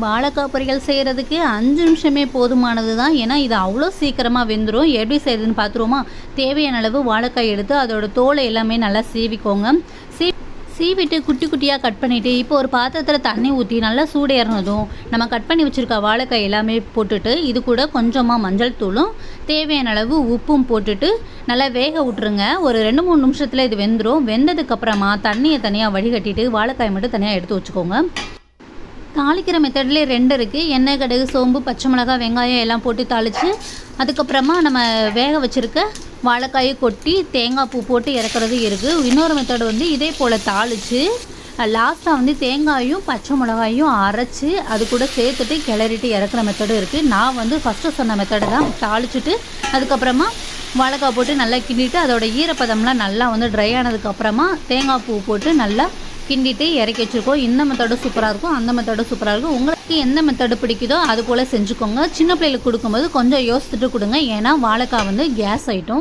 வாழைக்காய் பொரியல் செய்கிறதுக்கு 5 நிமிஷமே போதுமானது தான். ஏன்னா இது அவ்வளோ சீக்கிரமாக வெந்துடும். எப்படி செய்யுதுன்னு பார்த்துருவோமா? தேவையான அளவு வாழைக்காய் எடுத்து அதோட தோலை எல்லாமே நல்லா சீவிக்கோங்க. சீவிட்டு குட்டி குட்டியாக கட் பண்ணிவிட்டு இப்போ ஒரு பாத்திரத்தில் தண்ணி ஊற்றி நல்லா சூடு ஏறினதும் நம்ம கட் பண்ணி வச்சுருக்க வாழைக்காய் எல்லாமே போட்டுட்டு இது கூட கொஞ்சமாக மஞ்சள் தூளும் தேவையான அளவு உப்பும் போட்டுட்டு நல்லா வேக விட்ருங்க. ஒரு 2-3 நிமிஷத்தில் இது வெந்துடும். வெந்ததுக்கப்புறமா தண்ணியை தனியாக வடிகட்டிட்டு வாழைக்காய் மட்டும் தனியாக எடுத்து வச்சுக்கோங்க. தாளிக்கிற மெத்தட்லேயே 2 இருக்குது. எண்ணெய், கடுகு, சோம்பு, பச்சை மிளகாய், வெங்காயம் எல்லாம் போட்டு தாளித்து அதுக்கப்புறமா நம்ம வேக வச்சுருக்க வாழைக்காயை கொட்டி தேங்காய் பூ போட்டு இறக்குறது இருக்குது. இன்னொரு மெத்தடு வந்து இதே போல் தாளித்து லாஸ்ட்டாக வந்து தேங்காயும் பச்சை மிளகாயும் அரைச்சி அது கூட சேர்த்துட்டு கிளறிட்டு இறக்குற மெத்தடும் இருக்குது. நான் வந்து ஃபஸ்ட்டு சொன்ன மெத்தடு தான். தாளிச்சுட்டு அதுக்கப்புறமா வாழைக்காய் போட்டு நல்லா கிண்டிட்டு அதோட ஈரப்பதம்லாம் நல்லா வந்து ட்ரை ஆனதுக்கப்புறமா தேங்காய் பூ போட்டு நல்லா கிண்டிட்டு இறக்கி வச்சுருக்கோம். இந்த மெத்தடும் சூப்பராக இருக்கும், அந்த மெத்தடும் சூப்பராக இருக்கும். உங்களுக்கு எந்த மெத்தடு பிடிக்குதோ அது போல் செஞ்சுக்கோங்க. சின்ன பிள்ளைகளுக்கு கொடுக்கும்போது கொஞ்சம் யோசிச்சுட்டு கொடுங்க. ஏன்னா வாழைக்காய் வந்து கேஸ் ஐட்டம்.